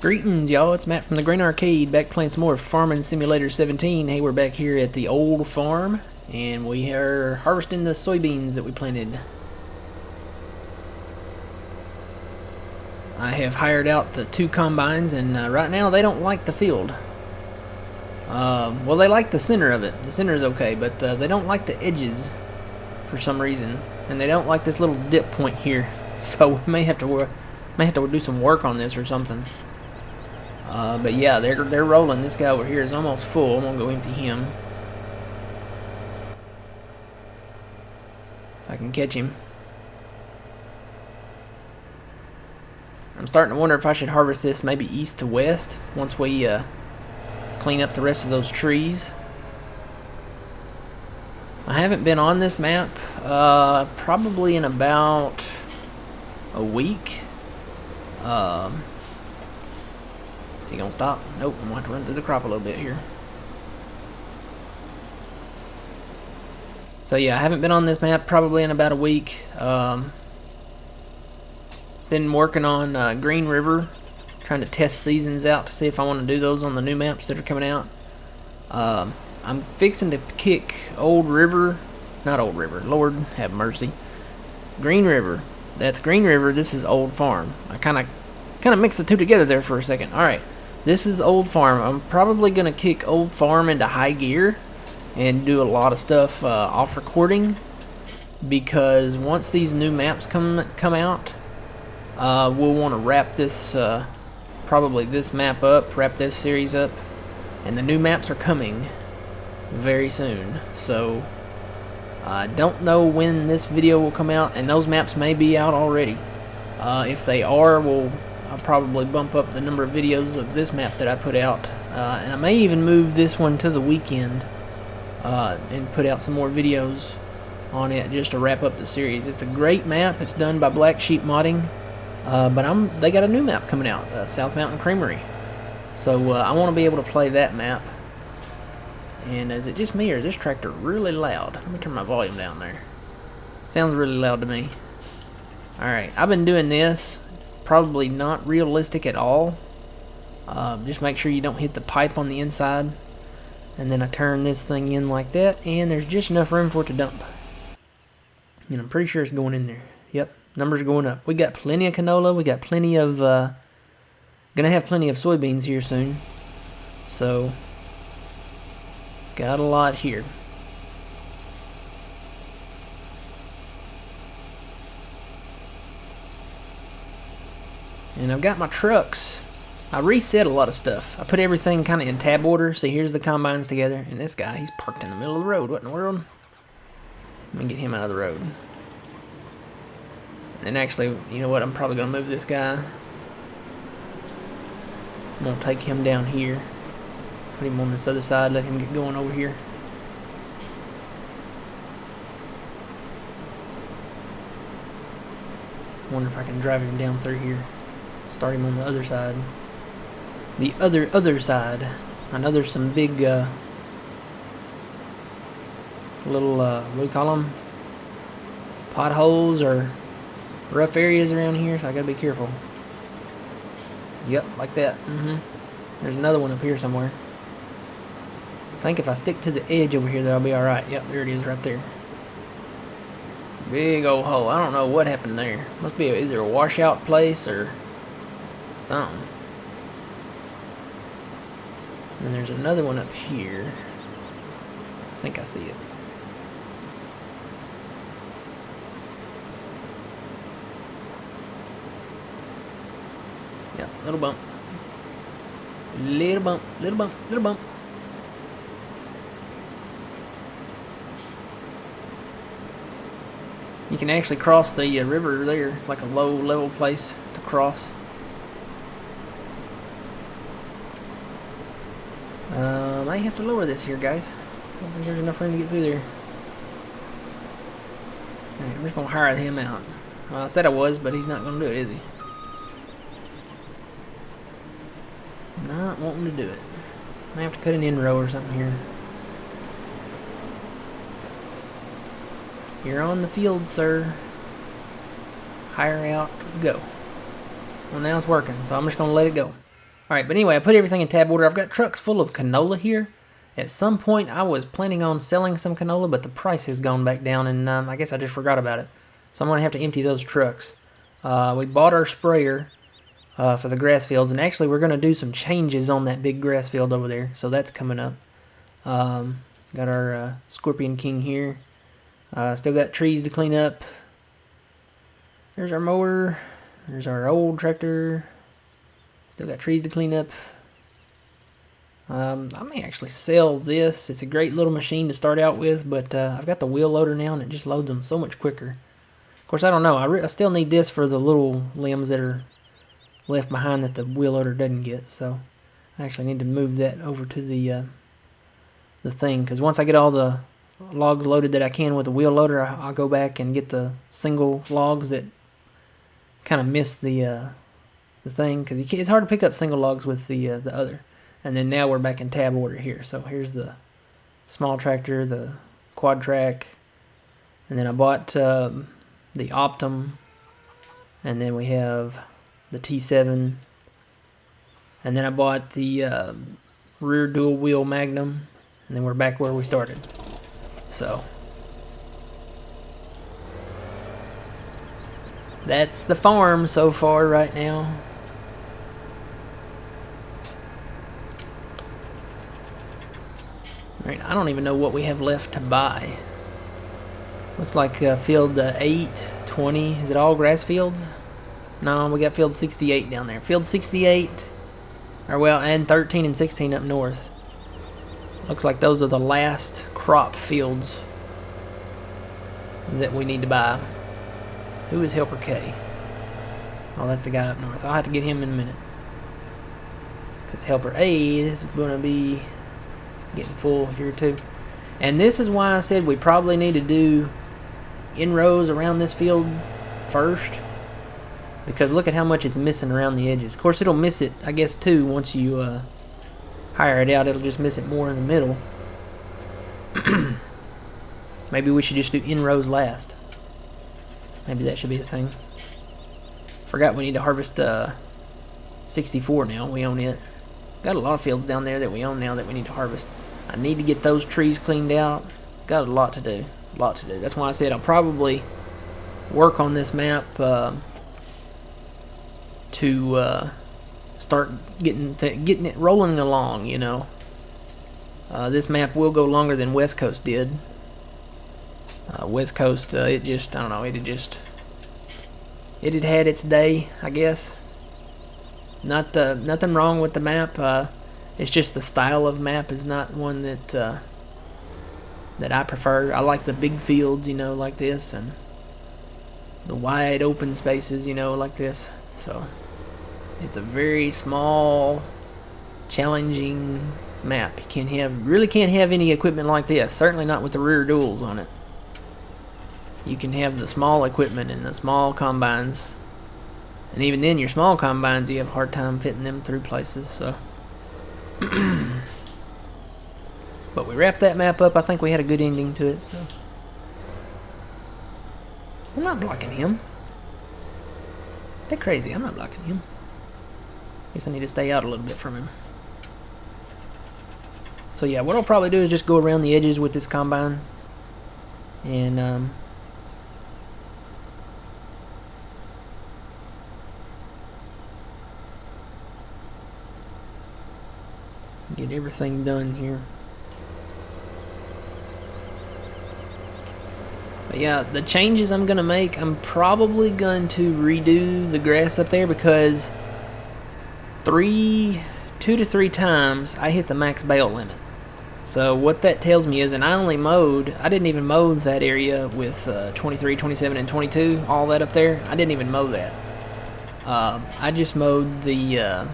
Greetings, y'all. It's Matt from the Green Arcade, back playing some more Farming Simulator 17. Hey, we're back here at the old farm, and we are harvesting the soybeans that we planted. I have hired out the 2 combines, and right now they don't like the field. Well, they like the center of it. The center is okay, but they don't like the edges for some reason, and they don't like this little dip point here. So we may have to do some work on this or something. But yeah, they're rolling. This guy over here is almost full. I'm gonna go empty him if I can catch him. I'm starting to wonder if I should harvest this maybe east to west once we clean up the rest of those trees. I haven't been on this map probably in about a week. Is he gonna stop? Nope, I'm gonna have to run through the crop a little bit here. So yeah, I haven't been on this map probably in about a week. Been working on Green River, trying to test seasons out to see if I want to do those on the new maps that are coming out. I'm fixing to kick Old River, not Old River, Lord have mercy. Green River. That's Green River, this is Old Farm. I kind of mixed the two together there for a second. Alright, this is Old Farm. I'm probably going to kick Old Farm into high gear and do a lot of stuff off recording, because once these new maps come out, we'll want to wrap this, probably this map up, wrap this series up, and the new maps are coming very soon. So I don't know when this video will come out, and those maps may be out already. If they are, I'll probably bump up the number of videos of this map that I put out, and I may even move this one to the weekend and put out some more videos on it just to wrap up the series. It's a great map. It's done by Black Sheep Modding, but they got a new map coming out, South Mountain Creamery. So I want to be able to play that map. And is it just me, or is this tractor really loud? Let me turn my volume down there. Sounds really loud to me. Alright, I've been doing this. Probably not realistic at all. Just make sure you don't hit the pipe on the inside. And then I turn this thing in like that, and there's just enough room for it to dump. And I'm pretty sure it's going in there. Yep, numbers are going up. We got plenty of canola. We got plenty of, gonna have plenty of soybeans here soon. So, got a lot here. And I've got my trucks. I reset a lot of stuff. I put everything kind of in tab order. See, here's the combines together. And this guy, he's parked in the middle of the road. What in the world? Let me get him out of the road. And actually, you know what? I'm probably going to move this guy. I'm going to take him down here. Put him on this other side. Let him get going over here. Wonder if I can drive him down through here. Start him on the other side. The other side. I know there's some big little what do you call them? Potholes or rough areas around here, so I gotta be careful. Yep, like that. There's another one up here somewhere. I think if I stick to the edge over here, that'll be alright. Yep, there it is right there. Big old hole. I don't know what happened there. Must be either a washout place or something. And there's another one up here. I think I see it. Yep, little bump. Little bump, little bump, little bump. You can actually cross the river there. It's like a low level place to cross. I have to lower this here, guys. I don't think there's enough room to get through there. Alright, I'm just going to hire him out. Well, I said I was, but he's not going to do it, is he? Not wanting to do it. I have to cut an end row or something here. You're on the field, sir. Hire out, go. Well, now it's working, so I'm just going to let it go. Alright, but anyway, I put everything in tab order. I've got trucks full of canola here. At some point, I was planning on selling some canola, but the price has gone back down, and I guess I just forgot about it. So I'm going to have to empty those trucks. We bought our sprayer for the grass fields, and actually we're going to do some changes on that big grass field over there, so that's coming up. Got our Scorpion King here. Still got trees to clean up. There's our mower. There's our old tractor. Still got trees to clean up. I may actually sell this. It's a great little machine to start out with, but I've got the wheel loader now, and it just loads them so much quicker. Of course, I don't know. I still need this for the little limbs that are left behind that the wheel loader doesn't get. So I actually need to move that over to the thing, because once I get all the logs loaded that I can with the wheel loader, I'll go back and get the single logs that kind of miss the thing, because it's hard to pick up single logs with the other. And then now we're back in tab order here. So here's the small tractor, the quad track, and then I bought the Optum, and then we have the T7, and then I bought the rear dual wheel Magnum, and then we're back where we started. So that's the farm so far right now. Alright, I don't even know what we have left to buy. Looks like field 8, 20. Is it all grass fields? No, we got field 68 down there. Field 68, or well, and 13 and 16 up north. Looks like those are the last crop fields that we need to buy. Who is Helper K? Oh, that's the guy up north. I'll have to get him in a minute, because Helper A is going to be getting full here too. And this is why I said we probably need to do in-rows around this field first, because look at how much it's missing around the edges. Of course, it'll miss it, I guess, too, once you hire it out. It'll just miss it more in the middle. Maybe we should just do in-rows last. Maybe that should be the thing. Forgot we need to harvest 64 now. We own it. Got a lot of fields down there that we own now that we need to harvest. I need to get those trees cleaned out. Got a lot to do. A lot to do. That's why I said I'll probably work on this map to start getting it rolling along, you know. This map will go longer than West Coast did. West Coast, it just, I don't know, it had had its day, I guess. Nothing wrong with the map. It's just the style of map is not one that I prefer. I like the big fields, you know, like this, and the wide open spaces, you know, like this. So it's a very small, challenging map. You really can't have any equipment like this. Certainly not with the rear duals on it. You can have the small equipment and the small combines, and even then, your small combines, you have a hard time fitting them through places. So, but we wrapped that map up. I think we had a good ending to it. So, I'm not blocking him. They're crazy. I'm not blocking him. Guess I need to stay out a little bit from him. So yeah, what I'll probably do is just go around the edges with this combine, and get everything done here. But yeah, the changes I'm gonna make, I'm probably going to redo the grass up there, because 2 to 3 times I hit the max bale limit. So what that tells me is, and I didn't even mow that area with 23, 27, and 22, all that up there. I didn't even mow that. I just mowed the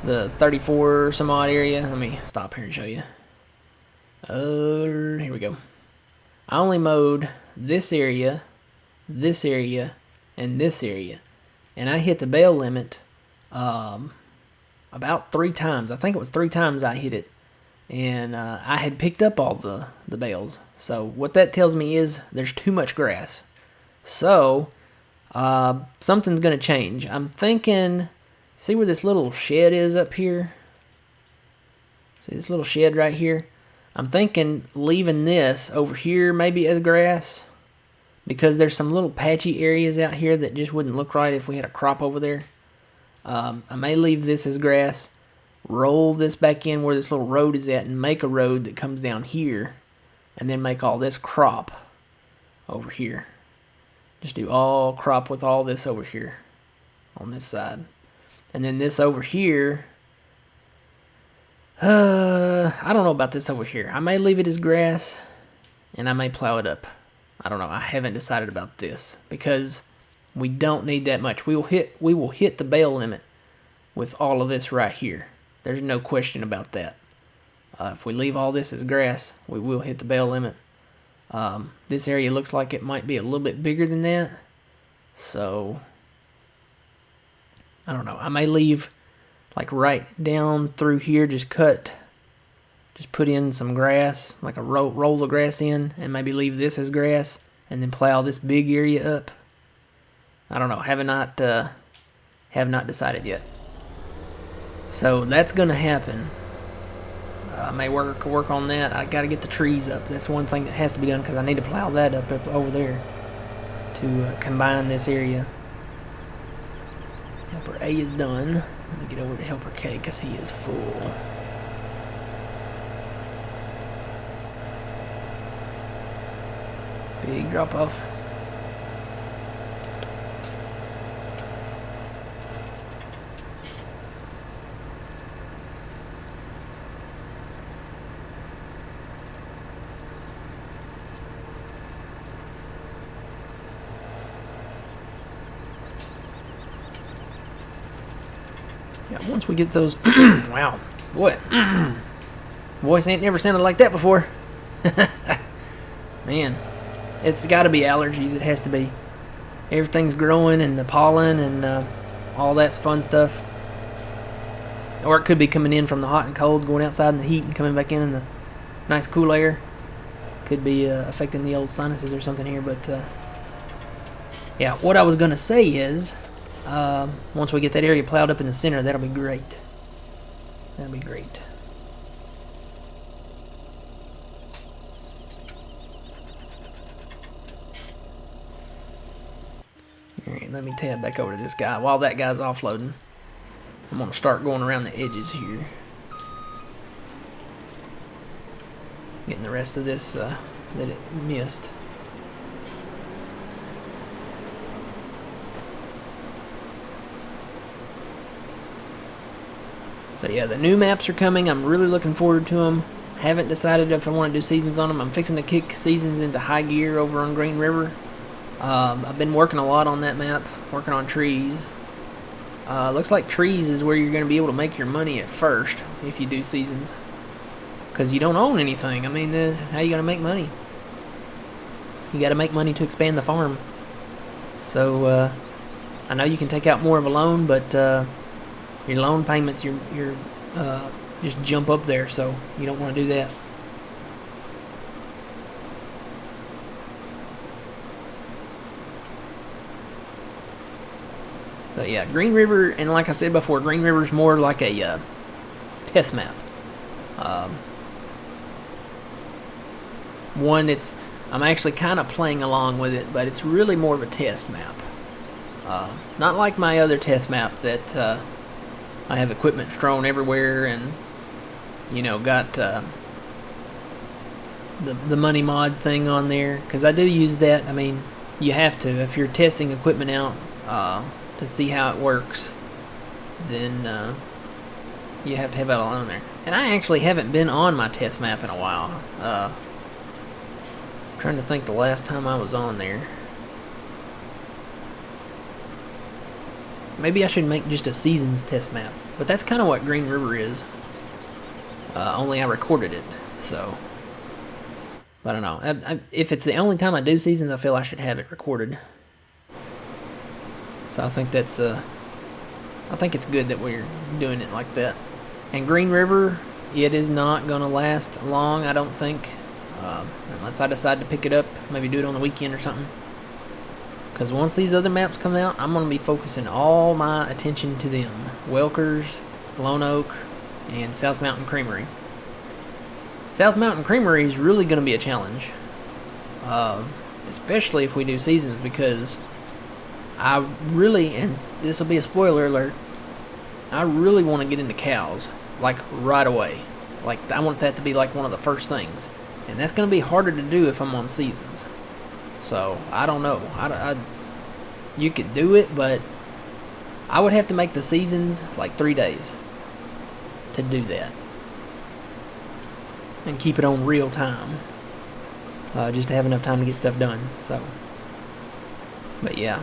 34 some odd area. Let me stop here and show you. Here we go. I only mowed this area, and this area. And I hit the bale limit about 3 times. I think it was 3 times I hit it. And I had picked up all the bales. So what that tells me is there's too much grass. So something's going to change. I'm thinking See where this little shed is up here? See this little shed right here? I'm thinking leaving this over here maybe as grass, because there's some little patchy areas out here that just wouldn't look right if we had a crop over there. I may leave this as grass, roll this back in where this little road is at, and make a road that comes down here, and then make all this crop over here. Just do all crop with all this over here on this side. And then this over here, I don't know about this over here. I may leave it as grass, and I may plow it up. I don't know. I haven't decided about this because we don't need that much. We will hit the bale limit with all of this right here. There's no question about that. If we leave all this as grass, we will hit the bale limit. This area looks like it might be a little bit bigger than that. So, I don't know. I may leave like right down through here, just put in some grass, like a roll the grass in, and maybe leave this as grass, and then plow this big area up. I don't know. Have not decided yet. So that's gonna happen. I may work on that. I got to get the trees up. That's one thing that has to be done because I need to plow that up over there to combine this area. Helper A is done. Let me get over to Helper K because he is full. Big drop off. Yeah, once we get those, wow, boy, voice ain't never sounded like that before. Man, it's got to be allergies. It has to be. Everything's growing, and the pollen and all that fun stuff. Or it could be coming in from the hot and cold, going outside in the heat and coming back in the nice cool air. Could be affecting the old sinuses or something here, but yeah, what I was gonna say is, once we get that area plowed up in the center, that'll be great. That'll be great. Alright, let me tab back over to this guy. While that guy's offloading, I'm going to start going around the edges here. Getting the rest of this that it missed. So yeah, the new maps are coming. I'm really looking forward to them. Haven't decided if I want to do seasons on them. I'm fixing to kick seasons into high gear over on Green River. I've been working a lot on that map, working on trees. Looks like trees is where you're going to be able to make your money at first if you do seasons. Because you don't own anything. I mean, how you going to make money? You got to make money to expand the farm. So, I know you can take out more of a loan, but your loan payments, you're just jump up there, so you don't want to do that. So yeah, Green River, and like I said before, Green River's more like a test map. I'm actually kind of playing along with it, but it's really more of a test map. Not like my other test map that I have equipment strewn everywhere and, you know, got the money mod thing on there, because I do use that. I mean, you have to. If you're testing equipment out to see how it works, then you have to have it all on there. And I actually haven't been on my test map in a while. I'm trying to think the last time I was on there. Maybe I should make just a seasons test map. But that's kind of what Green River is. Only I recorded it, so. I don't know. If it's the only time I do seasons, I feel I should have it recorded. So I think that's I think it's good that we're doing it like that. And Green River, it is not going to last long, I don't think. Unless I decide to pick it up, maybe do it on the weekend or something. Because once these other maps come out, I'm going to be focusing all my attention to them. Welkers, Lone Oak, and South Mountain Creamery. South Mountain Creamery is really going to be a challenge. Especially if we do seasons, because I really, and this will be a spoiler alert, I really want to get into cows, like right away. Like, I want that to be like one of the first things. And that's going to be harder to do if I'm on seasons. So, I don't know. You could do it, but I would have to make the seasons like 3 days to do that. And keep it on real time. Just to have enough time to get stuff done. So, but yeah.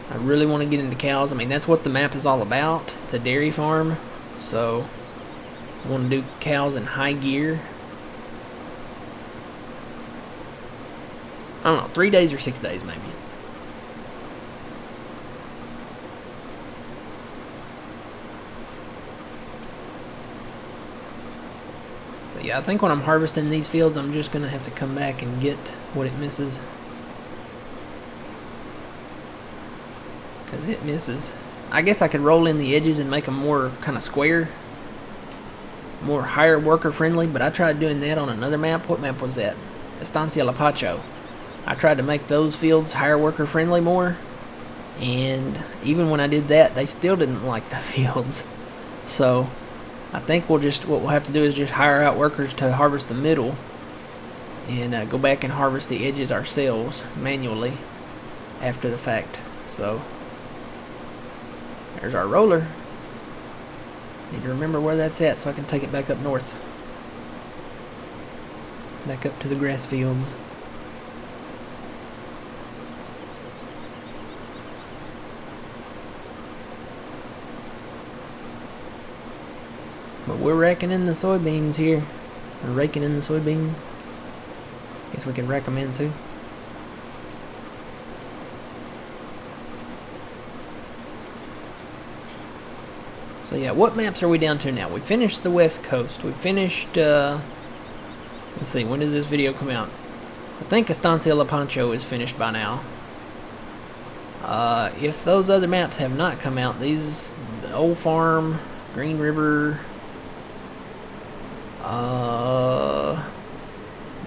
I really want to get into cows. I mean, that's what the map is all about. It's a dairy farm. So, I want to do cows in high gear. I don't know, 3 days or 6 days maybe. So yeah, I think when I'm harvesting these fields, I'm just going to have to come back and get what it misses. Because it misses. I guess I could roll in the edges and make them more kind of square. More higher worker friendly, but I tried doing that on another map. What map was that? Estancia La Pacho. I tried to make those fields higher worker friendly more, and even when I did that, they still didn't like the fields. So I think what we'll have to do is just hire out workers to harvest the middle, and go back and harvest the edges ourselves manually after the fact. So there's our roller. Need to remember where that's at so I can take it back up north, back up to the grass fields. But we're raking in the soybeans here. We're raking in the soybeans. Guess we can rack them in too. So yeah, what maps are we down to now? We finished the West Coast. We finished, let's see, when does this video come out? I think Estancia La Pancho is finished by now. If those other maps have not come out, these, the Old Farm, Green River,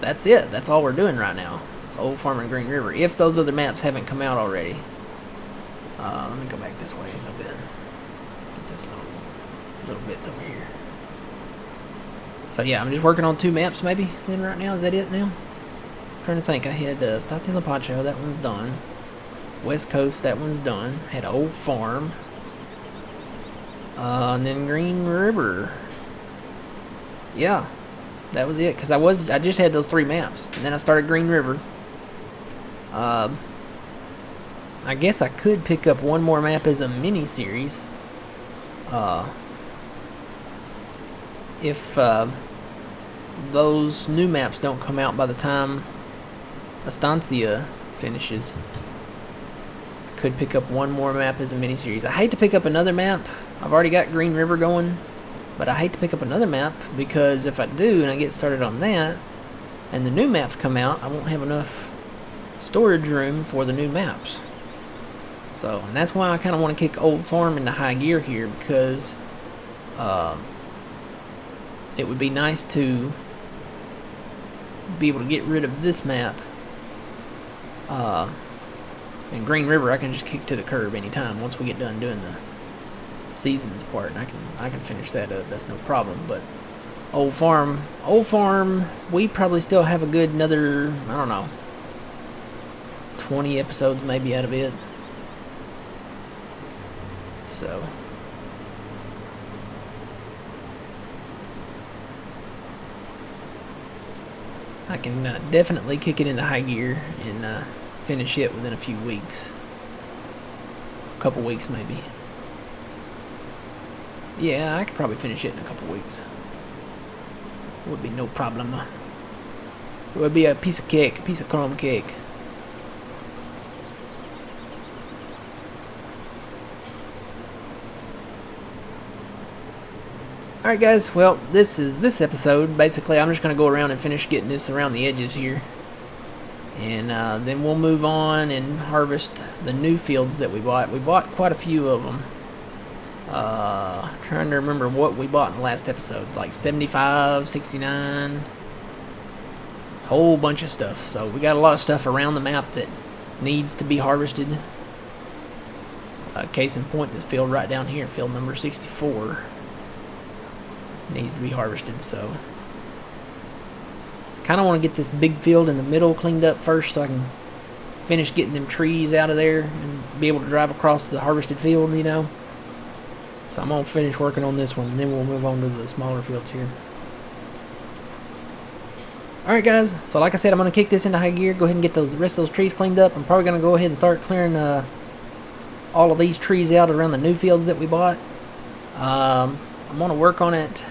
that's it. That's all we're doing right now. It's Old Farm and Green River. If those other maps haven't come out already. Let me go back this way a little bit. Get this little bits over here. So yeah, I'm just working on 2 maps maybe then right now. Is that it now? I'm trying to think. I had Estancia La Pancho, that one's done. West Coast, that one's done. Had Old Farm. And then Green River. Yeah, that was it. Cause I just had those 3 maps, and then I started Green River. I guess I could pick up one more map as a mini series. If those new maps don't come out by the time Estancia finishes, I could pick up one more map as a mini series. I hate to pick up another map. I've already got Green River going. But I hate to pick up another map, because if I do and I get started on that and the new maps come out, I won't have enough storage room for the new maps. So, and that's why I kind of want to kick Old Farm into high gear here, because it would be nice to be able to get rid of this map. And Green River I can just kick to the curb anytime once we get done doing the seasons part, and I can finish that up. That's no problem. But Old Farm, we probably still have a good another, I don't know, 20 episodes maybe out of it. So I can definitely kick it into high gear and finish it within a few weeks, a couple weeks maybe. Yeah, I could probably finish it in a couple weeks. Would be no problem. It would be a piece of cake, a piece of crumb cake. Alright guys, well, this is this episode. Basically, I'm just going to go around and finish getting this around the edges here. And then we'll move on and harvest the new fields that we bought. We bought quite a few of them. Trying to remember what we bought in the last episode. Like 75, 69. Whole bunch of stuff. So we got a lot of stuff around the map that needs to be harvested. Case in point, this field right down here, field number 64, needs to be harvested. So kind of want to get this big field in the middle cleaned up first so I can finish getting them trees out of there and be able to drive across the harvested field, you know. So I'm going to finish working on this one, and then we'll move on to the smaller fields here. Alright guys, so like I said, I'm going to kick this into high gear, go ahead and get the rest of those trees cleaned up. I'm probably going to go ahead and start clearing all of these trees out around the new fields that we bought. I'm going to work on it.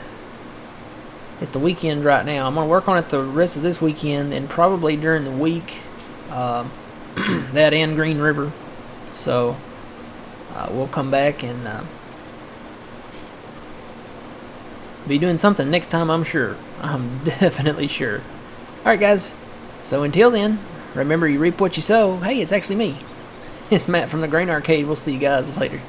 It's the weekend right now. I'm going to work on it the rest of this weekend and probably during the week. That and Green River. So we'll come back and be doing something next time, I'm sure. I'm definitely sure. Alright guys, so until then, remember you reap what you sow. Hey, it's actually me. It's Matt from the Grain Arcade. We'll see you guys later.